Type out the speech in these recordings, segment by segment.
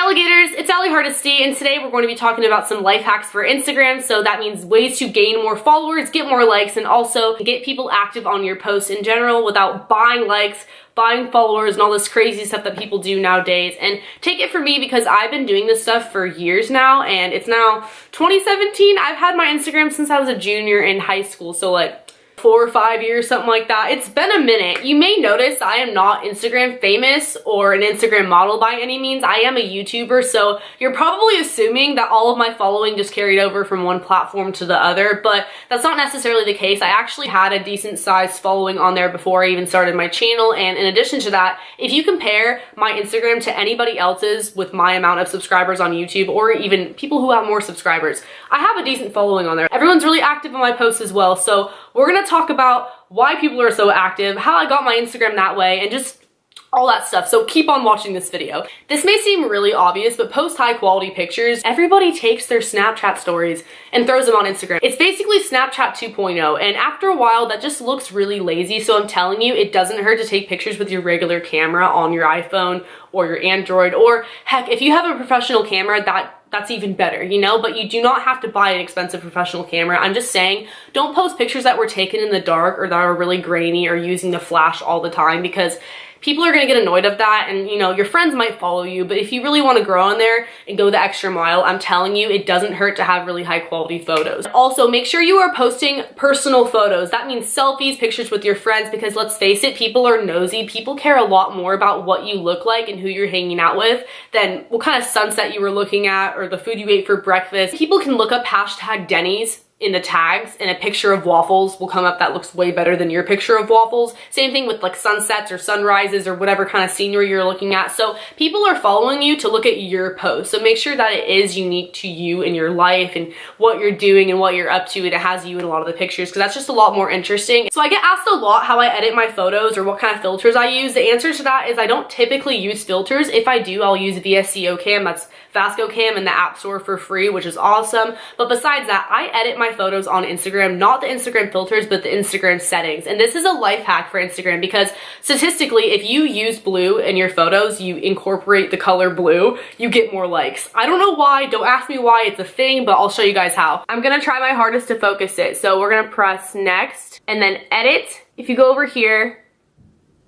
alligators, it's Allie Hardesty, and today we're going to be talking about some life hacks for Instagram. So that means ways to gain more followers, get more likes, and also get people active on your posts in general without buying likes, buying followers, and all this crazy stuff that people do nowadays. And take it from me because I've been doing this stuff for years now, and it's now 2017. I've had my Instagram since I was a junior in high school, so like 4 or 5 years, something like that. It's been a minute. You may notice I am not Instagram famous or an Instagram model by any means. I am a YouTuber, so you're probably assuming that all of my following just carried over from one platform to the other, but that's not necessarily the case. I actually had a decent sized following on there before I even started my channel, and in addition to that, if you compare my Instagram to anybody else's with my amount of subscribers on YouTube, or even people who have more subscribers, I have a decent following on there. Everyone's really active on my posts as well, so we're gonna talk about why people are so active, how I got my Instagram that way, and just all that stuff. So keep on watching this video. This may seem really obvious, but post high quality pictures. Everybody takes their Snapchat stories and throws them on Instagram. It's basically Snapchat 2.0, and after a while that just looks really lazy. So I'm telling you, it doesn't hurt to take pictures with your regular camera on your iPhone or your Android, or heck, if you have a professional camera, that's even better, you know, but you do not have to buy an expensive professional camera. I'm just saying, don't post pictures that were taken in the dark or that are really grainy or using the flash all the time, because people are gonna get annoyed of that, and you know, your friends might follow you, but if you really wanna grow on there and go the extra mile, I'm telling you, it doesn't hurt to have really high quality photos. Also, make sure you are posting personal photos. That means selfies, pictures with your friends, because let's face it, people are nosy. People care a lot more about what you look like and who you're hanging out with than what kind of sunset you were looking at or the food you ate for breakfast. People can look up hashtag Denny's in the tags, and a picture of waffles will come up that looks way better than your picture of waffles. Same thing with like sunsets or sunrises or whatever kind of scenery you're looking at. So people are following you to look at your post. So make sure that it is unique to you and your life and what you're doing and what you're up to, and it has you in a lot of the pictures, because that's just a lot more interesting. So I get asked a lot how I edit my photos or what kind of filters I use. The answer to that is I don't typically use filters. If I do, I'll use VSCO Cam. That's Vasco Cam in the App Store for free, which is awesome. But besides that, I edit my photos on Instagram, not the Instagram filters, but the Instagram settings. And this is a life hack for Instagram, because statistically, if you use blue in your photos, you incorporate the color blue, you get more likes. I don't know why, don't ask me why, it's a thing, but I'll show you guys how. I'm gonna try my hardest to focus it. So we're gonna press next and then edit. If you go over here,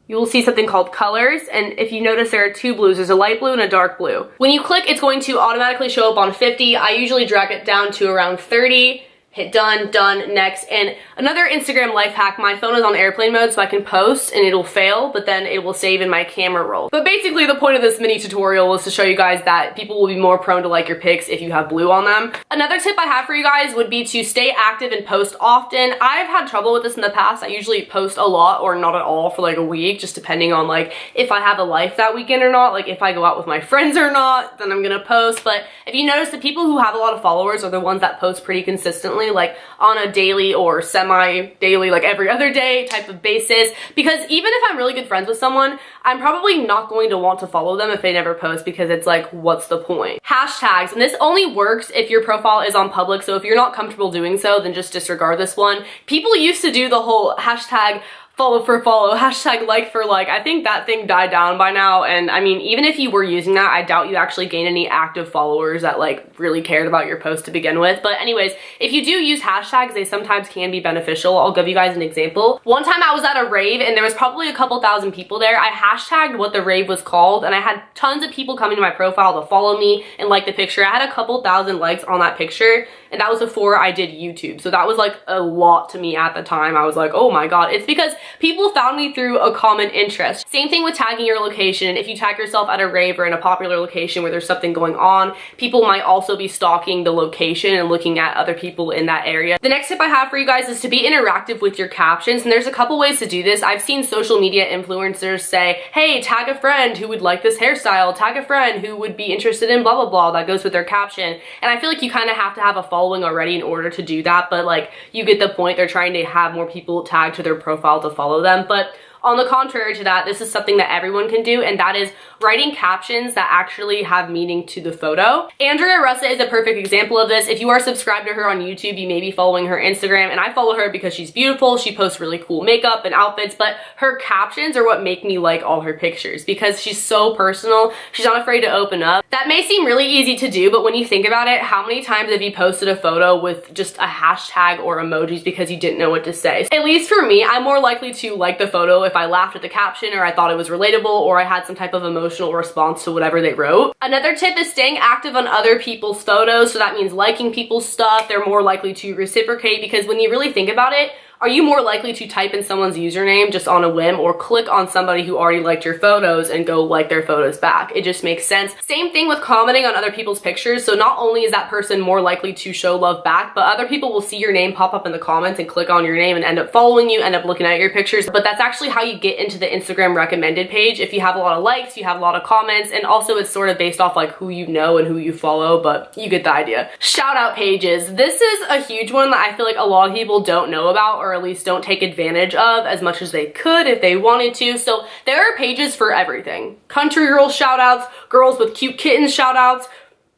you will see something called colors, and if you notice, there are two blues. There's a light blue and a dark blue. When you click, it's going to automatically show up on 50. I usually drag it down to around 30. Hit done, next. And another Instagram life hack, my phone is on airplane mode so I can post and it'll fail, but then it will save in my camera roll. But basically the point of this mini tutorial was to show you guys that people will be more prone to like your pics if you have blue on them. Another tip I have for you guys would be to stay active and post often. I've had trouble with this in the past. I usually post a lot or not at all for like a week, just depending on like if I have a life that weekend or not, like if I go out with my friends or not, then I'm gonna post. But if you notice, the people who have a lot of followers are the ones that post pretty consistently, like on a daily or semi-daily, like every other day type of basis, because even if I'm really good friends with someone, I'm probably not going to want to follow them if they never post, because it's like, what's the point? Hashtags, and this only works if your profile is on public, so if you're not comfortable doing so, then just disregard this one. People used to do the whole hashtag follow for follow, hashtag like for like. I think that thing died down by now, and I mean, even if you were using that, I doubt you actually gained any active followers that like really cared about your post to begin with. But anyways, if you do use hashtags, they sometimes can be beneficial. I'll give you guys an example. One time I was at a rave and there was probably a couple thousand people there. I hashtagged what the rave was called, and I had tons of people coming to my profile to follow me and like the picture. I had a couple thousand likes on that picture, and that was before I did YouTube. So that was like a lot to me at the time. I was like, oh my god. It's because people found me through a common interest. Same thing with tagging your location. If you tag yourself at a rave or in a popular location where there's something going on, people might also be stalking the location and looking at other people in that area. The next tip I have for you guys is to be interactive with your captions, and there's a couple ways to do this. I've seen social media influencers say, hey, tag a friend who would like this hairstyle, tag a friend who would be interested in blah blah blah, that goes with their caption. And I feel like you kind of have to have a following already in order to do that, but like, you get the point. They're trying to have more people tagged to their profile to follow them. But on the contrary to that, this is something that everyone can do, and that is writing captions that actually have meaning to the photo. Andrea Russa is a perfect example of this. If you are subscribed to her on YouTube, you may be following her Instagram, and I follow her because she's beautiful. She posts really cool makeup and outfits, but her captions are what make me like all her pictures because she's so personal. She's not afraid to open up. That may seem really easy to do, but when you think about it, how many times have you posted a photo with just a hashtag or emojis because you didn't know what to say? At least for me, I'm more likely to like the photo if I laughed at the caption or I thought it was relatable or I had some type of emotional response to whatever they wrote. Another tip is staying active on other people's photos. So that means liking people's stuff. They're more likely to reciprocate because when you really think about it, are you more likely to type in someone's username just on a whim or click on somebody who already liked your photos and go like their photos back? It just makes sense. Same thing with commenting on other people's pictures. So not only is that person more likely to show love back, but other people will see your name pop up in the comments and click on your name and end up following you, end up looking at your pictures. But that's actually how you get into the Instagram recommended page. If you have a lot of likes, you have a lot of comments, and also it's sort of based off like who you know and who you follow, but you get the idea. Shout out pages. This is a huge one that I feel like a lot of people don't know about, or at least don't take advantage of as much as they could if they wanted to. So there are pages for everything. Country girl shout outs, girls with cute kittens shout outs,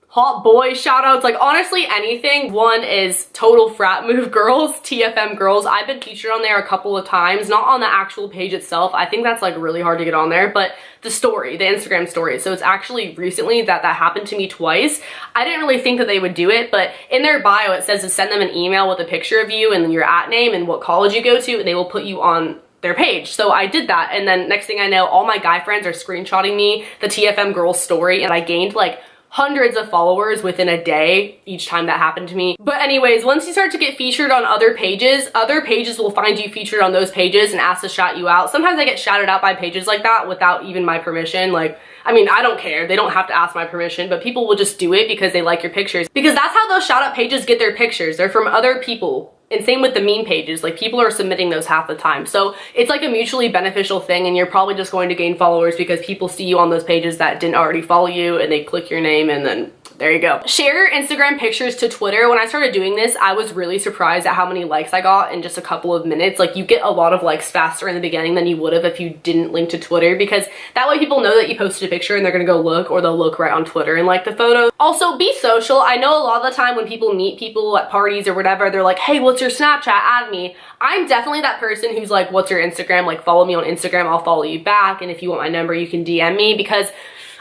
hot boy shout outs, like honestly anything. One is total frat move girls, TFM girls. I've been featured on there a couple of times, not on the actual page itself. I think that's like really hard to get on there, but the story, the Instagram story. So it's actually recently that happened to me twice. I didn't really think that they would do it, but in their bio it says to send them an email with a picture of you and your @ and what college you go to, and they will put you on their page. So I did that, and then next thing I know, all my guy friends are screenshotting me the TFM girls story, and I gained like hundreds of followers within a day each time that happened to me. But anyways, once you start to get featured on other pages will find you featured on those pages and ask to shout you out. Sometimes I get shouted out by pages like that without even my permission. Like, I mean, I don't care. They don't have to ask my permission, but people will just do it because they like your pictures. Because that's how those shout out pages get their pictures. They're from other people. And same with the meme pages, like people are submitting those half the time. So it's like a mutually beneficial thing, and you're probably just going to gain followers because people see you on those pages that didn't already follow you and they click your name, and then there you go. Share your Instagram pictures to Twitter. When I started doing this, I was really surprised at how many likes I got in just a couple of minutes. Like you get a lot of likes faster in the beginning than you would have if you didn't link to Twitter, because that way people know that you posted a picture and they're gonna go look, or they'll look right on Twitter and like the photo. Also, be social. I know a lot of the time when people meet people at parties or whatever, they're like, hey, what's your Snapchat? Add me. I'm definitely that person who's like, what's your Instagram? Like follow me on Instagram, I'll follow you back. And if you want my number, you can DM me, because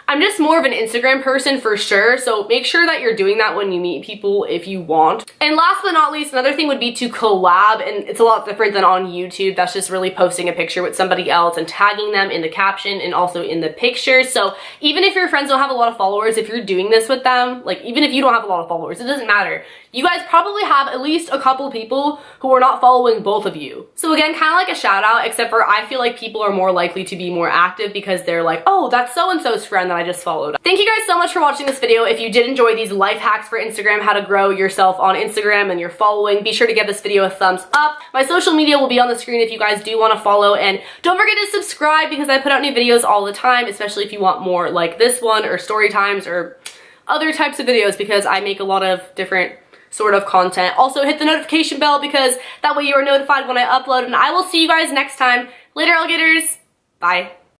I'm just more of an Instagram person for sure, so make sure that you're doing that when you meet people if you want. And last but not least, another thing would be to collab, and it's a lot different than on YouTube. That's just really posting a picture with somebody else and tagging them in the caption and also in the picture. So even if your friends don't have a lot of followers, if you're doing this with them, like even if you don't have a lot of followers, it doesn't matter. You guys probably have at least a couple people who are not following both of you. So again, kind of like a shout out, except for I feel like people are more likely to be more active because they're like, oh, that's so-and-so's friend that I just followed. Thank you guys so much for watching this video. If you did enjoy these life hacks for Instagram, how to grow yourself on Instagram and your following, be sure to give this video a thumbs up. My social media will be on the screen if you guys do want to follow, and don't forget to subscribe because I put out new videos all the time, especially if you want more like this one or story times or other types of videos, because I make a lot of different sort of content. Also hit the notification bell because that way you are notified when I upload, and I will see you guys next time. Later, alligators. Bye.